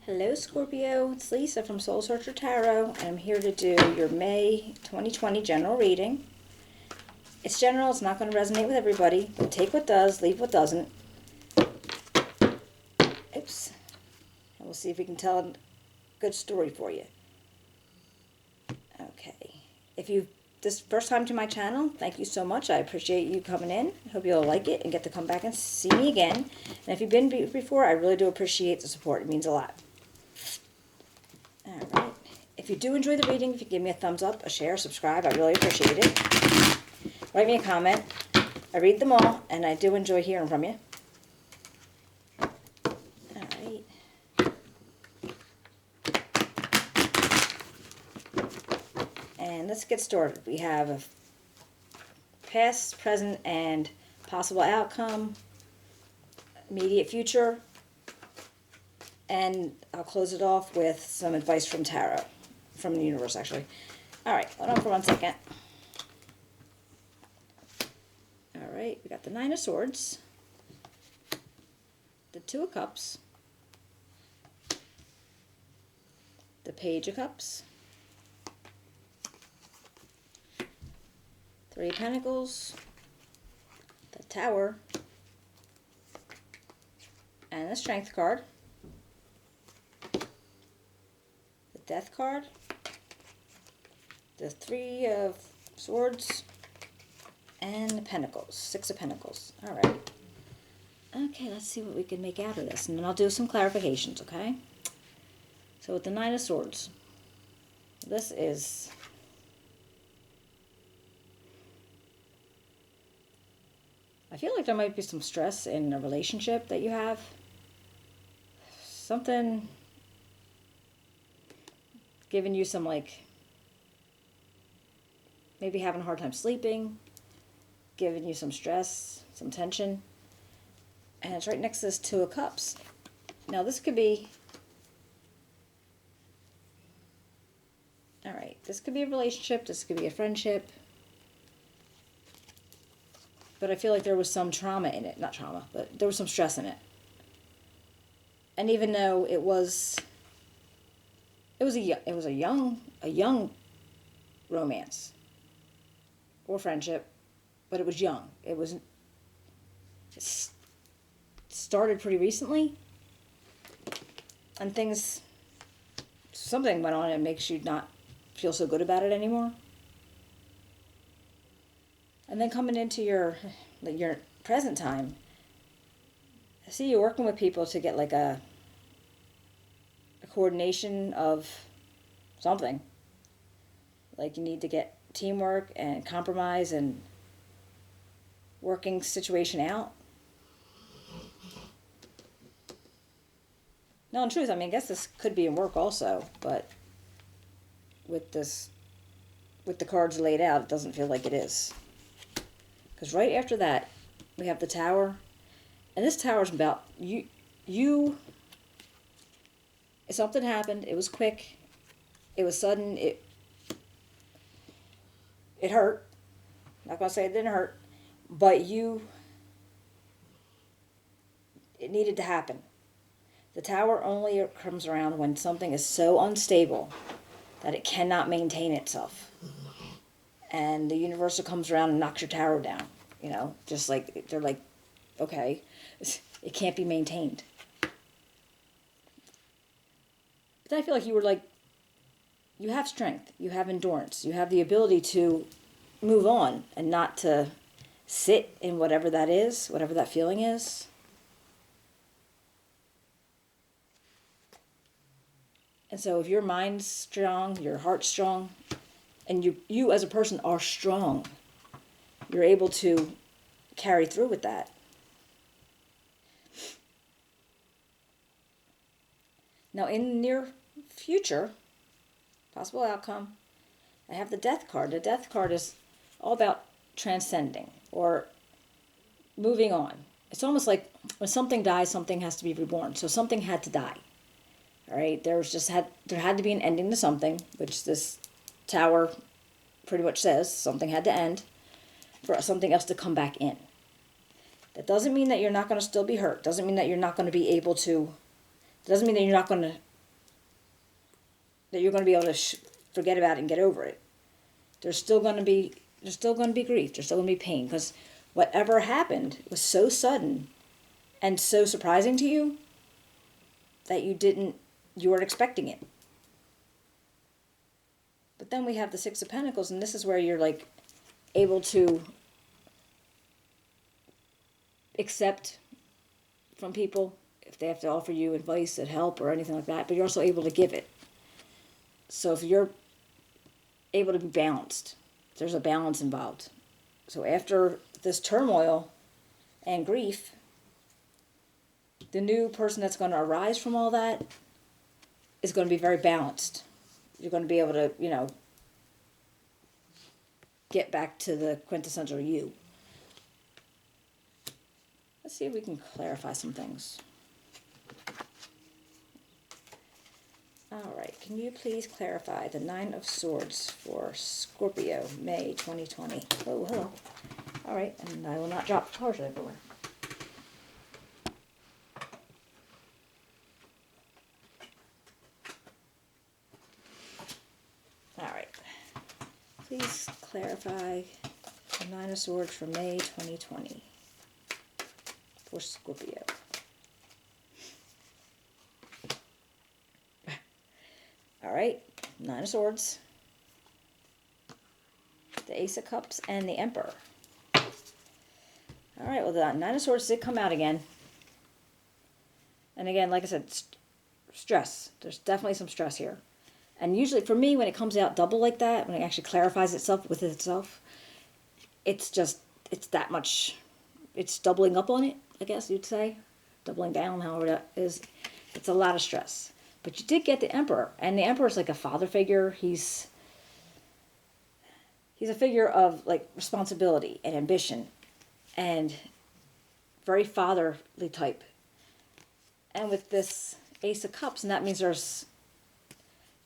Hello Scorpio, it's Lisa from Soul Searcher Tarot, and I'm here to do your May 2020 general reading. It's general, it's not going to resonate with everybody, but take what does, leave what doesn't. Oops. And we'll see if we can tell a good story for you. Okay. If you this first time to my channel, thank you so much. I appreciate you coming in. I hope you'll like it and get to come back and see me again. And if you've been before, I really do appreciate the support. It means a lot. Alright, if you do enjoy the reading, if you give me a thumbs up, a share, subscribe, I really appreciate it. Write me a comment. I read them all, and I do enjoy hearing from you. Alright. And let's get started. We have a past, present, and possible outcome, immediate future, and I'll close it off with some advice from tarot, from the universe actually. Alright, hold on for 1 second. Alright, we got the Nine of Swords, the Two of Cups, the Page of Cups, Three of Pentacles, the Tower, and the Strength card. Death card, the Three of Swords, and the Pentacles, Six of Pentacles. All right. Okay, let's see what we can make out of this, and then I'll do some clarifications, okay? So with the Nine of Swords, this is I feel like there might be some stress in a relationship that you have. Something giving you some, like, maybe having a hard time sleeping, giving you some stress, some tension. And it's right next to this Two of Cups. Now this could be, alright, this could be a relationship, this could be a friendship. But I feel like there was some trauma in it. Not trauma, but there was some stress in it. And even though it was a young romance or friendship, but it was young. It started pretty recently, and something went on and makes you not feel so good about it anymore. And then coming into your present time, I see you working with people to get like a coordination of something. Like you need to get teamwork and compromise and working situation out. No, in truth, I mean, I guess this could be in work also, but with the cards laid out, it doesn't feel like it is. Because right after that, we have the Tower, and this Tower's about you. Something happened. It was quick. It was sudden. It hurt. I'm not going to say it didn't hurt, but it needed to happen. The Tower only comes around when something is so unstable that it cannot maintain itself. And the universe comes around and knocks your tower down. You know, just like, they're like, okay, it can't be maintained. But I feel like you were like, you have strength, you have endurance, you have the ability to move on and not to sit in whatever that is, whatever that feeling is. And so if your mind's strong, your heart's strong, and you as a person are strong, you're able to carry through with that. Now, in the near future, possible outcome, I have the Death card. The Death card is all about transcending or moving on. It's almost like when something dies, something has to be reborn. So something had to die. All right, there had to be an ending to something, which this Tower pretty much says. Something had to end for something else to come back in. That doesn't mean that you're not going to still be hurt. Doesn't mean that you're not going to be able to. Doesn't mean that you're not going to that you're going to be able to forget about it and get over it. There's still going to be grief. There's still going to be pain, because whatever happened was so sudden and so surprising to you that you weren't expecting it. But then we have the Six of Pentacles, and this is where you're like able to accept from people if they have to offer you advice and help or anything like that, but you're also able to give it. So if you're able to be balanced, there's a balance involved. So after this turmoil and grief, the new person that's going to arise from all that is going to be very balanced. You're going to be able to, get back to the quintessential you. Let's see if we can clarify some things. All right, can you please clarify the Nine of Swords for Scorpio, May 2020? Oh, hello. All right, and I will not drop cards everywhere. All right. Please clarify the Nine of Swords for May 2020 for Scorpio. All right, Nine of Swords, the Ace of Cups, and the Emperor. All right, well, the Nine of Swords did come out again. And again, like I said, stress. There's definitely some stress here. And usually, for me, when it comes out double like that, when it actually clarifies itself with itself, it's that much, it's doubling up on it, I guess you'd say. Doubling down, however that is. It's a lot of stress. But you did get the Emperor, and the Emperor is like a father figure. He's a figure of like responsibility and ambition, and very fatherly type. And with this Ace of Cups, and that means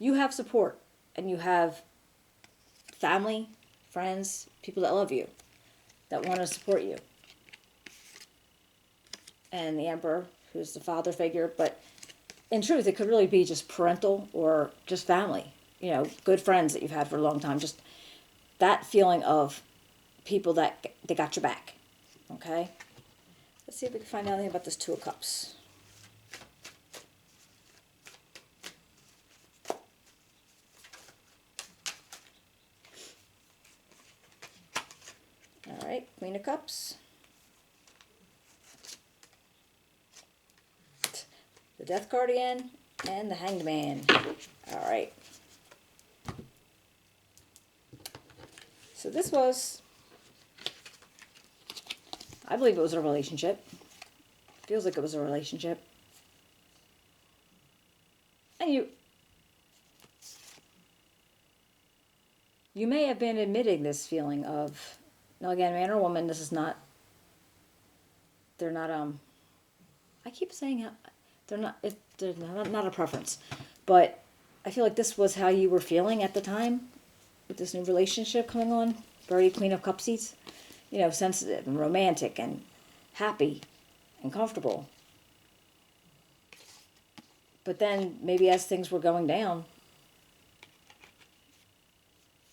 you have support, and you have family, friends, people that love you, that want to support you. And the Emperor, who's the father figure, but in truth, it could really be just parental or just family, good friends that you've had for a long time. Just that feeling of people that they got your back, okay? Let's see if we can find out anything about this Two of Cups. All right, Queen of Cups. The Death card again, and the Hanged Man. All right. So this was, I believe it was a relationship. Feels like it was a relationship. And you may have been admitting this feeling of, now again, man or woman, this is not, they're not, I keep saying they're not a preference, but I feel like this was how you were feeling at the time with this new relationship coming on. Very Queen of Cupsies, sensitive and romantic and happy and comfortable. But then maybe as things were going down,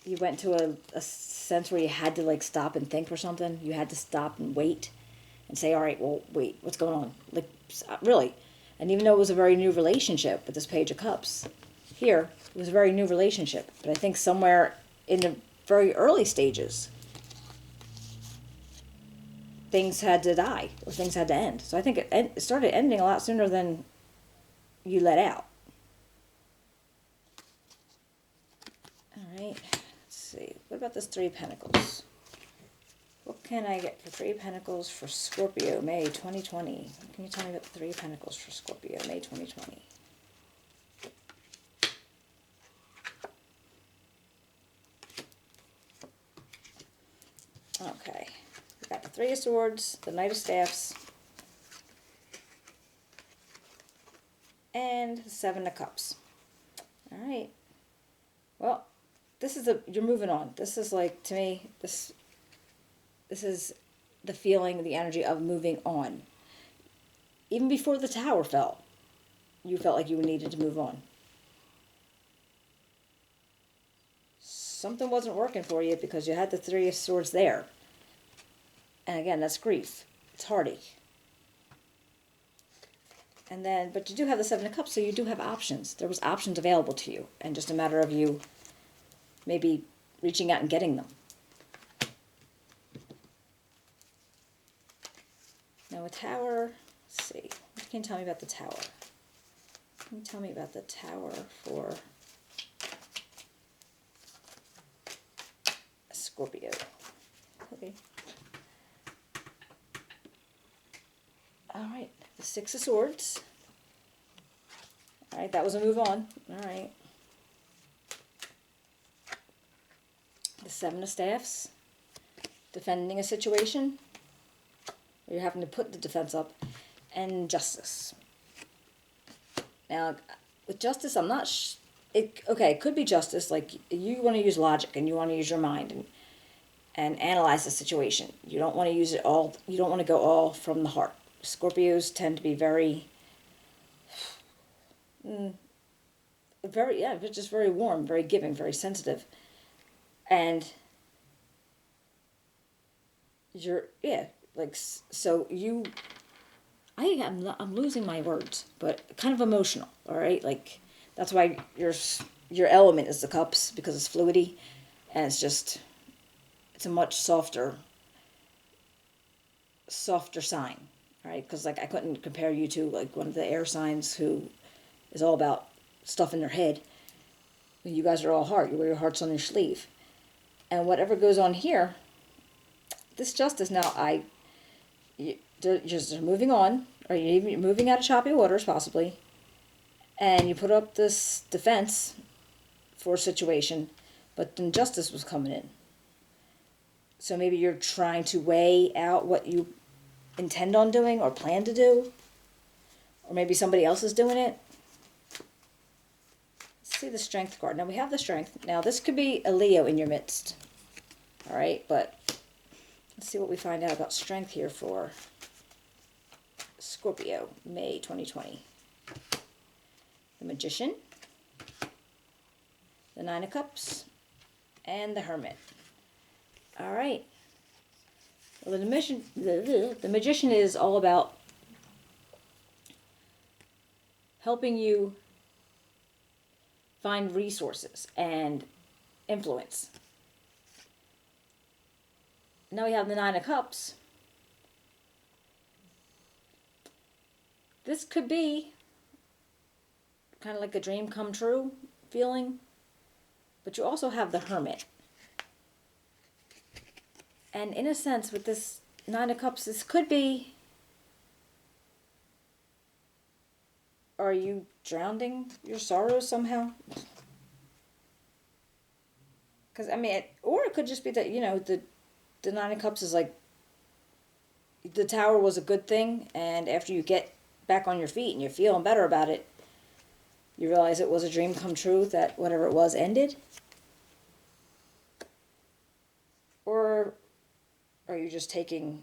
you went to a sense where you had to like stop and think for something. You had to stop and wait and say, all right, well, wait, what's going on? Like, really? And even though it was a very new relationship with this Page of Cups, here, it was a very new relationship. But I think somewhere in the very early stages, things had to die, or things had to end. So I think it started ending a lot sooner than you let out. All right, let's see. What about this Three of Pentacles? What can I get for Three of Pentacles for Scorpio, May 2020? Can you tell me about the Three of Pentacles for Scorpio, May 2020? Okay. We got the Three of Swords, the Knight of Staffs, and the Seven of Cups. All right. Well, this is you're moving on. This is like, to me, this is the feeling, the energy of moving on. Even before the tower fell, you felt like you needed to move on. something wasn't working for you because you had the Three of Swords there. And again, that's grief. It's heartache. And then, but you do have the Seven of Cups, so you do have options. There was options available to you, and just a matter of you maybe reaching out and getting them. Now a Tower, let's see, what can you tell me about the Tower? Can you tell me about the Tower for Scorpio? Okay. All right, the Six of Swords. All right, that was a move on. All right. The Seven of Staffs, defending a situation. You're having to put the defense up. And Justice. Now, with Justice, I'm not... okay, it could be Justice. Like, you want to use logic and you want to use your mind and analyze the situation. You don't want to use it all... You don't want to go all from the heart. Scorpios tend to be very... just very warm, very giving, very sensitive. And I'm losing my words, but kind of emotional, all right? Like, that's why your element is the Cups, because it's fluidity, and it's a much softer sign, all right? Because, like, I couldn't compare you to, like, one of the air signs who is all about stuff in their head. You guys are all heart. You wear your hearts on your sleeve. And whatever goes on here, this Justice now, they're just moving on, or you're even moving out of choppy waters, possibly, and you put up this defense for a situation, but then Justice was coming in. So maybe you're trying to weigh out what you intend on doing or plan to do, or maybe somebody else is doing it. Let's see the Strength card. Now we have the Strength. Now this could be a Leo in your midst. All right, but let's see what we find out about Strength here for Scorpio, May 2020. The Magician, the Nine of Cups, and the Hermit. All right. Well, the Magician is all about helping you find resources and influence. Now we have the Nine of Cups. This could be kind of like a dream come true feeling, but you also have the Hermit. And in a sense, with this Nine of Cups, this could be, are you drowning your sorrows somehow? Because, I mean, or it could just be that, the Nine of Cups is like, the Tower was a good thing, and after you get back on your feet and you're feeling better about it, you realize it was a dream come true, that whatever it was ended. Or are you just taking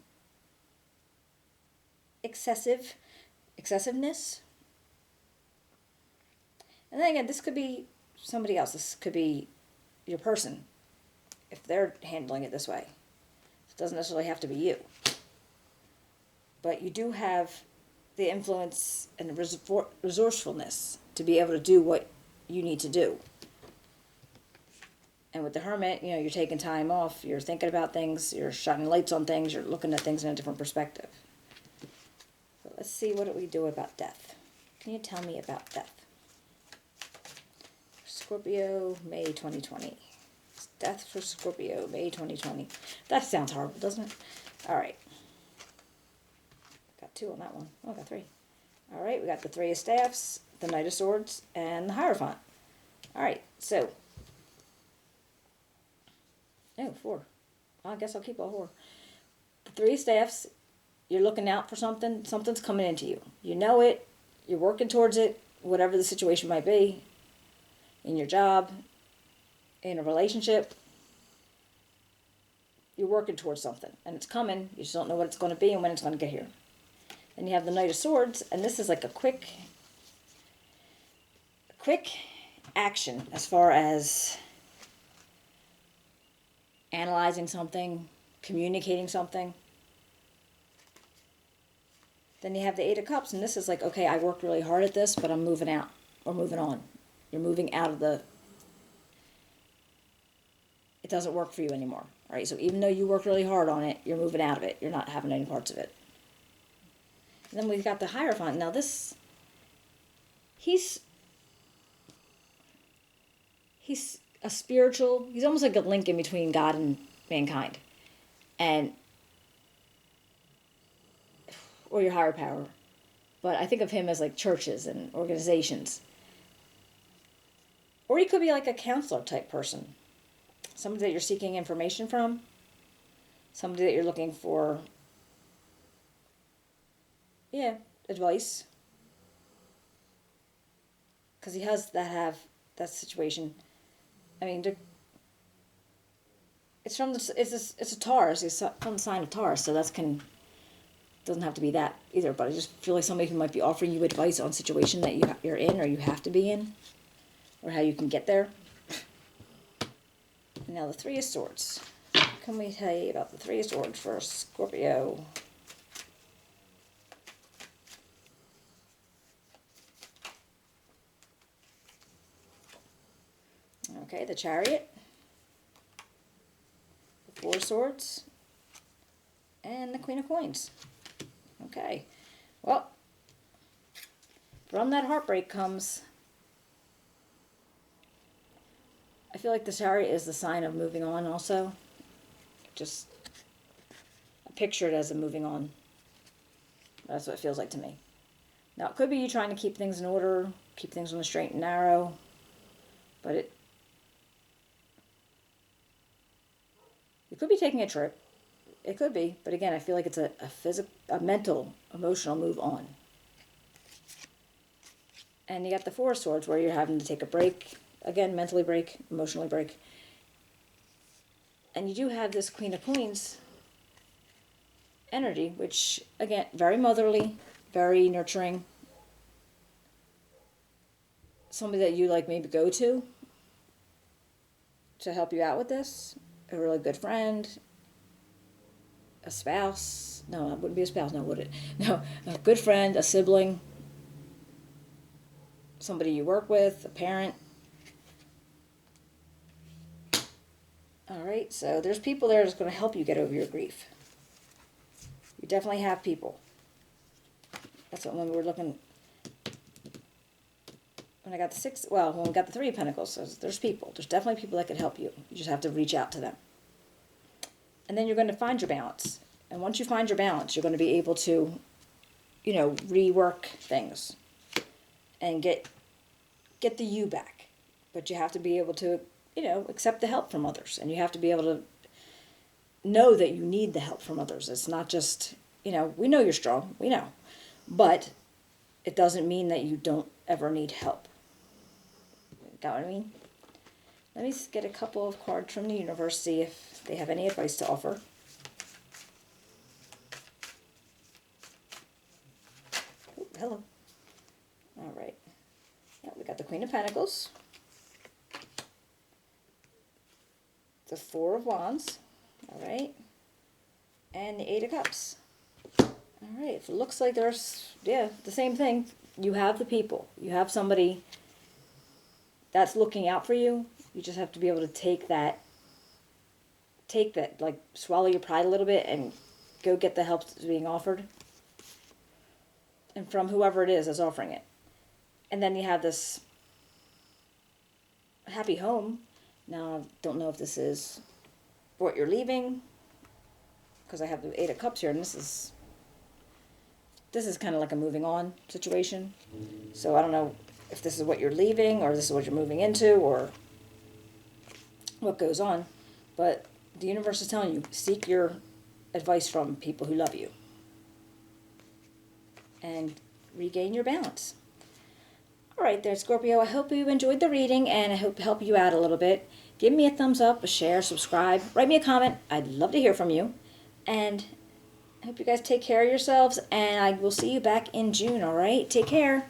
excessiveness? And then again, this could be somebody else. This could be your person, if they're handling it this way. It doesn't necessarily have to be you. But you do have the influence and the resourcefulness to be able to do what you need to do. And with the Hermit, you're taking time off, you're thinking about things, you're shining lights on things, you're looking at things in a different perspective. So let's see what we do about death. Can you tell me about death? Scorpio, May 2020. It's death for Scorpio, May 2020. That sounds horrible, doesn't it? All right. Got 2 on that one. Oh, I got 3. All right, we got the Three of Staffs, the Knight of Swords, and the Hierophant. All right, so... Oh, 4. I guess I'll keep all 4. The Three of Staffs, you're looking out for something. Something's coming into you. You know it. You're working towards it, whatever the situation might be. In your job, in a relationship. You're working towards something. And it's coming. You just don't know what it's going to be and when it's going to get here. Then you have the Knight of Swords. And this is like a quick action as far as analyzing something, communicating something. Then you have the Eight of Cups, and this is like, okay, I worked really hard at this, but I'm moving out or moving on. You're moving out of it doesn't work for you anymore. All right, so even though you worked really hard on it, you're moving out of it. You're not having any parts of it. And then we've got the Hierophant. Now this, he's a spiritual, he's almost like a link in between God and mankind. Or your higher power. But I think of him as like churches and organizations. Or he could be like a counselor type person. Somebody that you're seeking information from. Somebody that you're looking for, advice. Because he has that situation. I mean, it's a Taurus. It's from the sign of Taurus, so doesn't have to be that either. But I just feel like somebody who might be offering you advice on a situation that you're in or you have to be in, or how you can get there. And now the Three of Swords. What can we tell you about the Three of Swords for Scorpio? Okay, the Chariot, the Four of Swords, and the Queen of Coins. Okay, well, from that heartbreak comes, I feel like the Chariot is the sign of moving on also. Just, I picture it as a moving on. That's what it feels like to me. Now, it could be you trying to keep things in order, keep things on the straight and narrow, but it could be taking a trip. It could be, but again, I feel like it's a mental, emotional move on. And you got the Four of Swords where you're having to take a break. Again, mentally break, emotionally break. And you do have this Queen of Coins energy, which, again, very motherly, very nurturing. Somebody that you like maybe go to help you out with this. A really good friend. A spouse. No, it wouldn't be a spouse, no, would it? No, a good friend, a sibling. Somebody you work with, a parent. Alright, so there's people there that's going to help you get over your grief. You definitely have people. That's what when we were looking, when I got when we got the Three of Pentacles, so there's people. There's definitely people that can help you. You just have to reach out to them. And then you're going to find your balance. And once you find your balance, you're going to be able to, rework things and get the you back. But you have to be able to, accept the help from others. And you have to be able to know that you need the help from others. It's not just, we know you're strong. We know. But it doesn't mean that you don't ever need help. Got what I mean? Let me get a couple of cards from the universe, see if they have any advice to offer. Oh, hello. All right. Yeah, we got the Queen of Pentacles. The Four of Wands. All right. And the Eight of Cups. All right. If it looks like there's, the same thing. You have the people. You have somebody that's looking out for you. You just have to be able to take that, like, swallow your pride a little bit and go get the help that's being offered. And from whoever it is that's offering it. And then you have this happy home. Now, I don't know if this is what you're leaving, because I have the Eight of Cups here, and this is kind of like a moving on situation. So I don't know if this is what you're leaving, or this is what you're moving into, or what goes on. But the universe is telling you, seek your advice from people who love you. And regain your balance. All right there, Scorpio. I hope you enjoyed the reading, and I hope to help you out a little bit. Give me a thumbs up, a share, subscribe. Write me a comment. I'd love to hear from you. And I hope you guys take care of yourselves, and I will see you back in June, all right? Take care.